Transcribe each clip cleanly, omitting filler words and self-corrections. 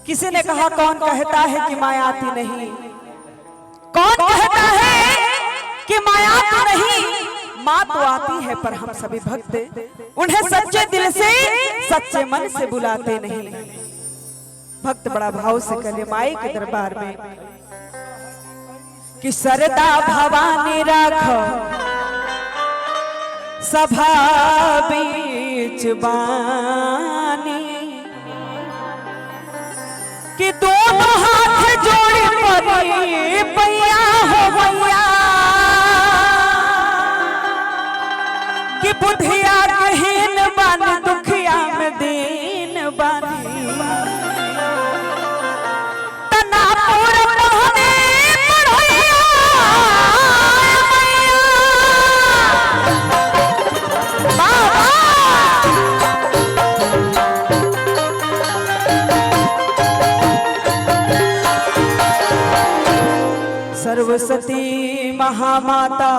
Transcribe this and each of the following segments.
किसी ने कहा कौन कहता है कि माया आती नहीं, कौन कहता है कि माया आती नहीं। माँ तो आती है पर हम सभी भक्त उन्हें सच्चे दिल से सच्चे मन से बुलाते नहीं। भक्त बड़ा भाव से करे माई के दरबार में कि सरदा भवानी राखो सभा बीच बानी, कि दोनों हाथ जोड़ पड़ी पैया हो भैया, कि बुधिया कहीन बन दुखिया में दीन बनी, तना पूरा पहने पढ़ैया बाबा। सरस्वती महामाता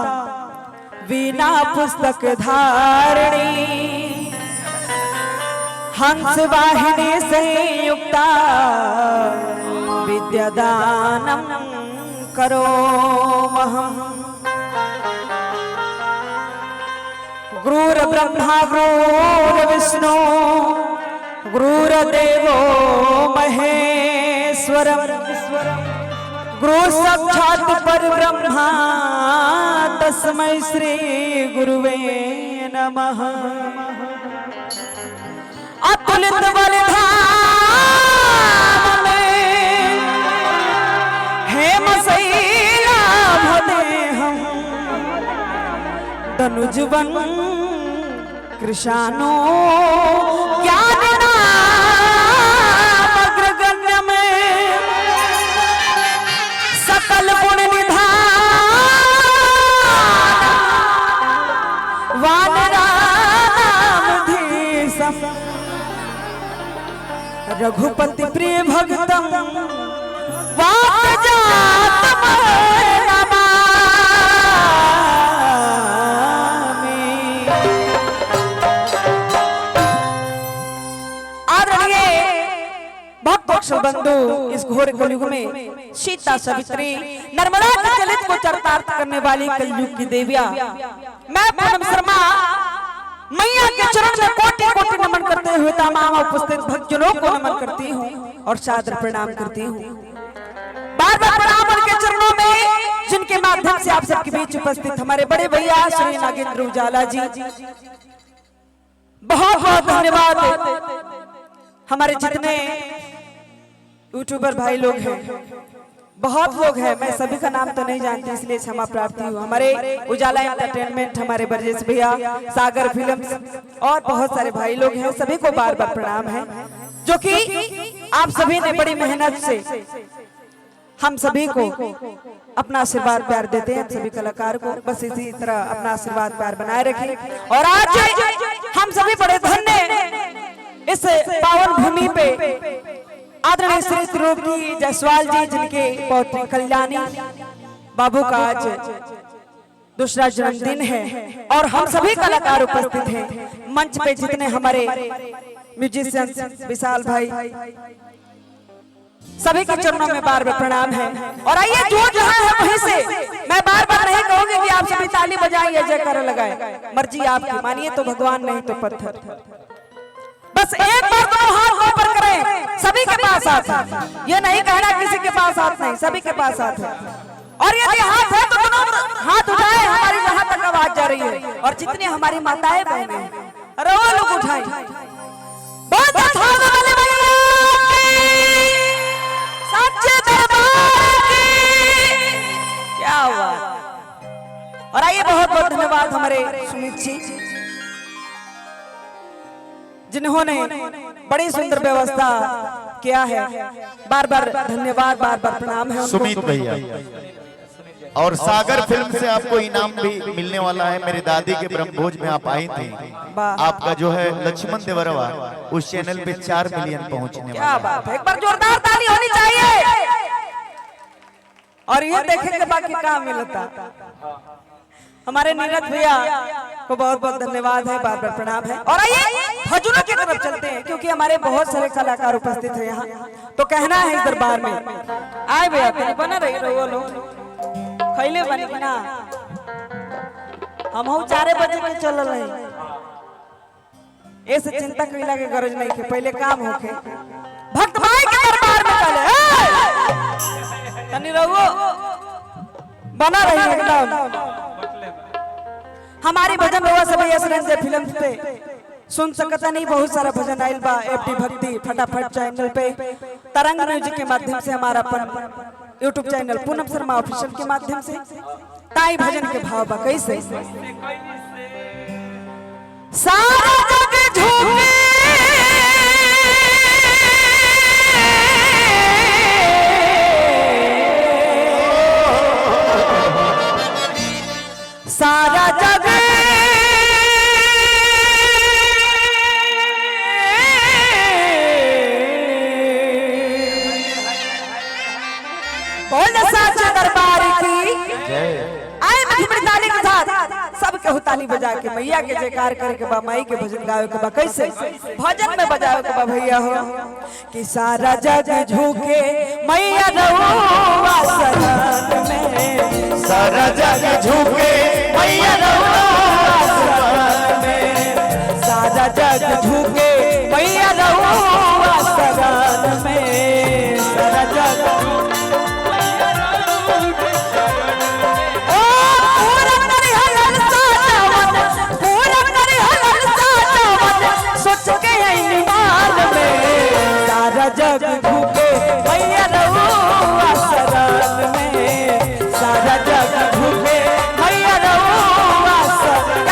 वीणा पुस्तक धारणी, हंस वाहिनी संयुक्ता विद्यादानम करो महम। गुरुर् ब्रह्मा गुरुर् विष्णु गुरुर्देवो महेश्वरम, गुरु साक्षात् परब्रह्मा तस्मै श्री गुरुवे नमः। अतुलित बलधाम में हेमशैलाभदेहं, तनुजवन कृशानो ज्ञानिनाम अग्रगण्य में, सकल गुण निधान वानरामधीशम, रघुपति प्रिय भक्तम वाक्जातम नमामि। आदरणीय भक्तवत्सल बंधु, इस घोर कलयुग में सीता सवित्री नर्मदा के चलित को चरितार्थ करने वाली कलयुग की देविया मैं पूनम शर्मा मैया के चरण में कोटि कोटि नमन करते हुए तमाम उपस्थित भक्तजनों को नमन करती हूँ और सादर प्रणाम करती हूँ। बार बार प्रणाम उनके चरणों में जिनके माध्यम से आप सबके बीच उपस्थित हमारे बड़े भैया श्री नागेंद्र उजाला जी, बहुत बहुत धन्यवाद। हमारे जितने यूट्यूबर भाई लोग हैं, बहुत लोग हैं, मैं सभी का नाम तो नहीं जानती इसलिए क्षमा प्रार्थी हूँ। हमारे उजाला एंटरटेनमेंट, हमारे ब्रजेश भैया, सागर फिल्म्स और बहुत सारे भाई लोग हैं, सभी को बार बार प्रणाम है, जो कि आप सभी ने बड़ी मेहनत से हम सभी को अपना आशीर्वाद प्यार देते हैं। सभी कलाकार को बस इसी तरह अपना आशीर्वाद प्यार बनाए रखें। और आज हम सभी बड़े धन्य इस पावन भूमि पे आदरणीय श्री त्रिलोकी जायसवाल जी, जिनके पौत्री कल्याणी बाबू का आज दूसरा जन्मदिन है और हम सभी कलाकार उपस्थित हैं। मंच पे जितने हमारे म्यूजिशियंस विशाल भाई, सभी के चरणों में बार बार प्रणाम है। और आइए जो जहां है वहीं से मैं बार बार नहीं कहूंगी कि आप सभी ताली बजाइए, जयकारा लगाए, मर्जी आपकी, मानिए तो भगवान नहीं तो पत्थर। बस एक बार तो हाथ ऊपर करें, सभी के पास हाथ है, ये नहीं कहना किसी के पास हाथ नहीं, सभी के पास हाथ है। और यदि हाथ है तो दोनों हाथ उठाए, हमारी जहां तक आवाज जा रही है। और जितनी हमारी माताएं बहनें हैं, अरे वो लोग उठाए, सच्चे दरबार की क्या हुआ। और आइए बहुत बहुत धन्यवाद हमारे सुमित जी, जिन्होंने बड़ी सुंदर व्यवस्था किया है। बार बार धन्यवाद, बार बार प्रणाम है सुमित भैया। और सागर फिल्म से आपको इनाम भी मिलने वाला है। मेरी दादी के ब्रह्मभोज में आप आई थी, आपका जो है लक्ष्मण देवरवा उस चैनल पे 4 मिलियन पहुंचने क्या वाला। बात है, एक बार जोरदार ताली होनी चाहिए। और ये देखेंगे बाकी काम मिलता हमारे नीरज भैया को बहुत बहुत धन्यवाद है, बार बार प्रणाम है। और आइए भजनों की तरफ चलते हैं, क्योंकि हमारे बहुत सारे कलाकार उपस्थित हैं यहाँ, तो कहना है इस दरबार में आए भैया तेरे बना रही रहो लो खैले बनी कि ना हम 4 बजे के चल रहे ऐसे चिंता कैला के गरज नहीं के पहले काम होके भक्त भाई के दरबार में चले तनी रहो बना रही एकदम। हमारी भजन रवा सब यशरंज फिल्म पे सुन सकता नहीं, बहुत सारा भजन आइल बा एफडी भक्ति फटाफट चैनल पे, तरंग म्यूजिक के माध्यम से, हमारा अपन यूट्यूब चैनल पूनम शर्मा ऑफिशियल के माध्यम से। ताई भजन के भाव बा कैसे सारा जग झूमे सारा जग बोल साचे दरबार की आए मधुमरी ताली के साथ सबके हुताली बजा के मैया के जयकार करे के बा, माई के भजन गावे के बा। कैसे भजन में बजावे के बा भैया हो कि सारा जग झुके मैया रहुआ शरण में, सारा जग झुके मैया रहुआ शरण में, सारा जग झुके मैया रहुआ शरण में, सारा जग जग झुके मैया रहुआ शरण में, सारा जग झुके मैया रहुआ शरण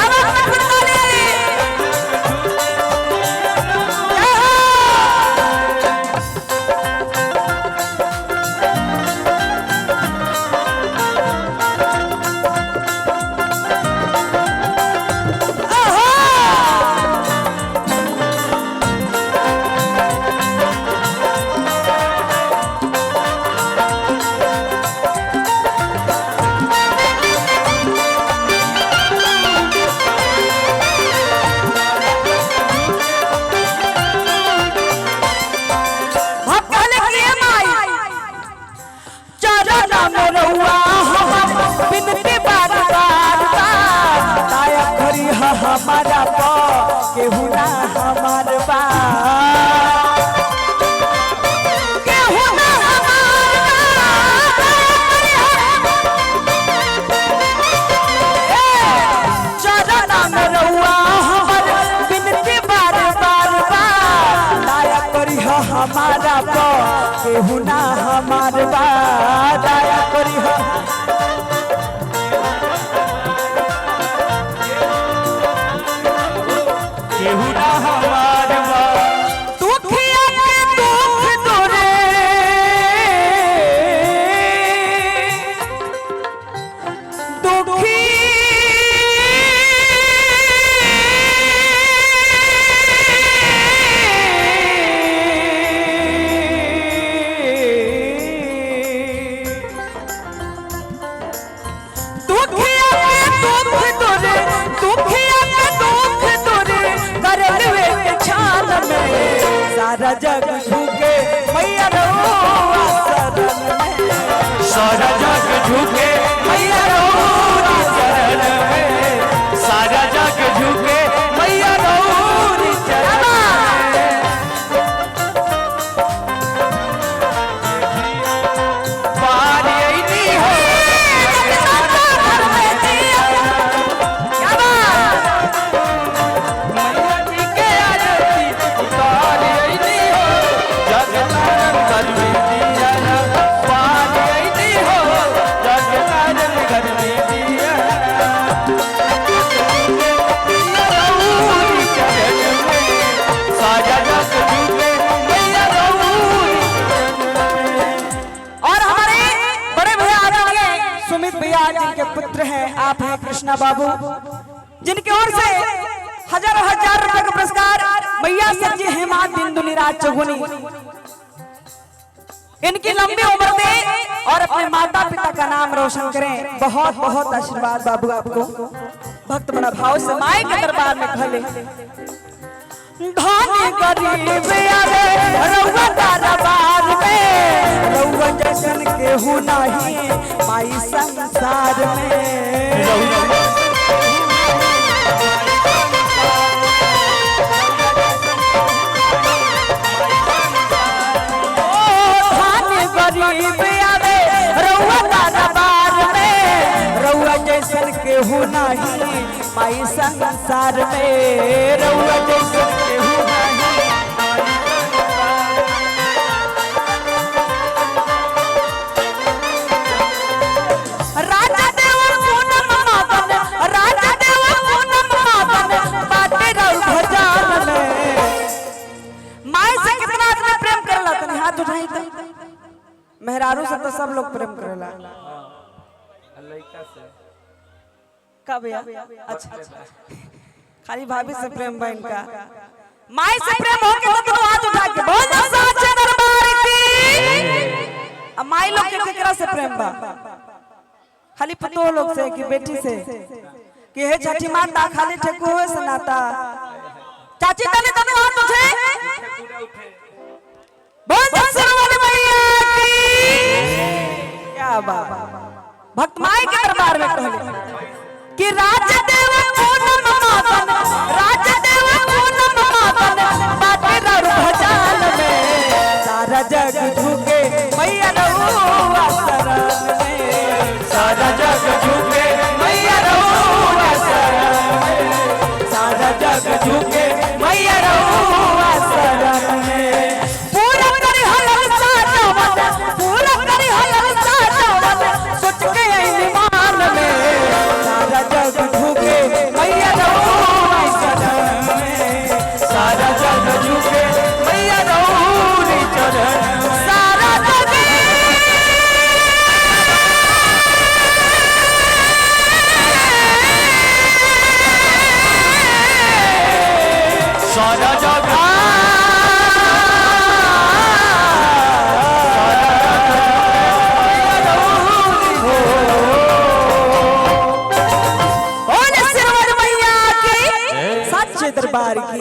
हमारा पा केहू ना हमार बा केहू ना हमार चरना में रहुआ हमर बिनती बार बार बा, दया करी हमारा पा केहू ना हमार बा, दया करी केहू ना हमार बा। दुखिया के दुख तोरे दुखी दुखिया के दुख तोरे दुखिया के दुख छाल में, सारा जग झुके मैया रहुआ शरण में, सारा जग झुके मैया रहुआ शरण में, सारा जग झुके मैया रहुआ शरण में। पार आईनी हो जिनके पुत्र हैं आप हैं कृष्णा बाबू, जिनकी ओर से हजारों हजार रुपए का पुरस्कार मैया सज्जी हेमा बिंदु निराज चौगुनी, इनकी लंबी उम्र में और अपने माता पिता का नाम रोशन करें। बहुत बहुत आशीर्वाद बाबू आपको। भक्त बड़ा भाव से माई के दरबार में खले धनी गरीब आवे रउआ दरबार में, रउआ जैसन केहू नहीं माई संसार में। गरीब आवे रउआ दरबार में, रउआ जैसन केहू नहीं माई संसार में, रउआ जैसन केहू नहीं। राजा देव पूनम मातन, राजा देव पूनम मातन बाटे रउ भजन में। माई से कितना आदमी प्रेम करला तनी हाथ उठाई त। मेहरारू से तो सब लोग प्रेम करेला। लड़का से का भैया? अच्छा खाली भाभी से प्रेम बहन का। माई से प्रेम हो के तो हाथ उठा के बोल दो साचे दरबार की। अब माई लोग के केकरा से प्रेम बा? खाली पतो लोग से कि बेटी से कि हे छठी माता खाली ठेकू होए सनाता। चाची तने तने हाथ उठे बोल दो सरवाले मैया की। क्या बात। भक्त माई के दरबार में कहले कि राजा देव पूनम मातन, राजा देव पूनम मातन बाटे रउ भजन में। सारा जग झुके मैया रउआ शरण में, सारा जग झुके मैया रउआ शरण में, सारा जग झुके मैया रउआ शरण में। पूरा करी हलल साजवन, पूरा करी हलल साजवन सोच के आई मान में। सारा जग झुके मैया रउआ शरण में, सारा जग झुके मैया रउआ चरण में। सारा जग सारा जग दरबार की।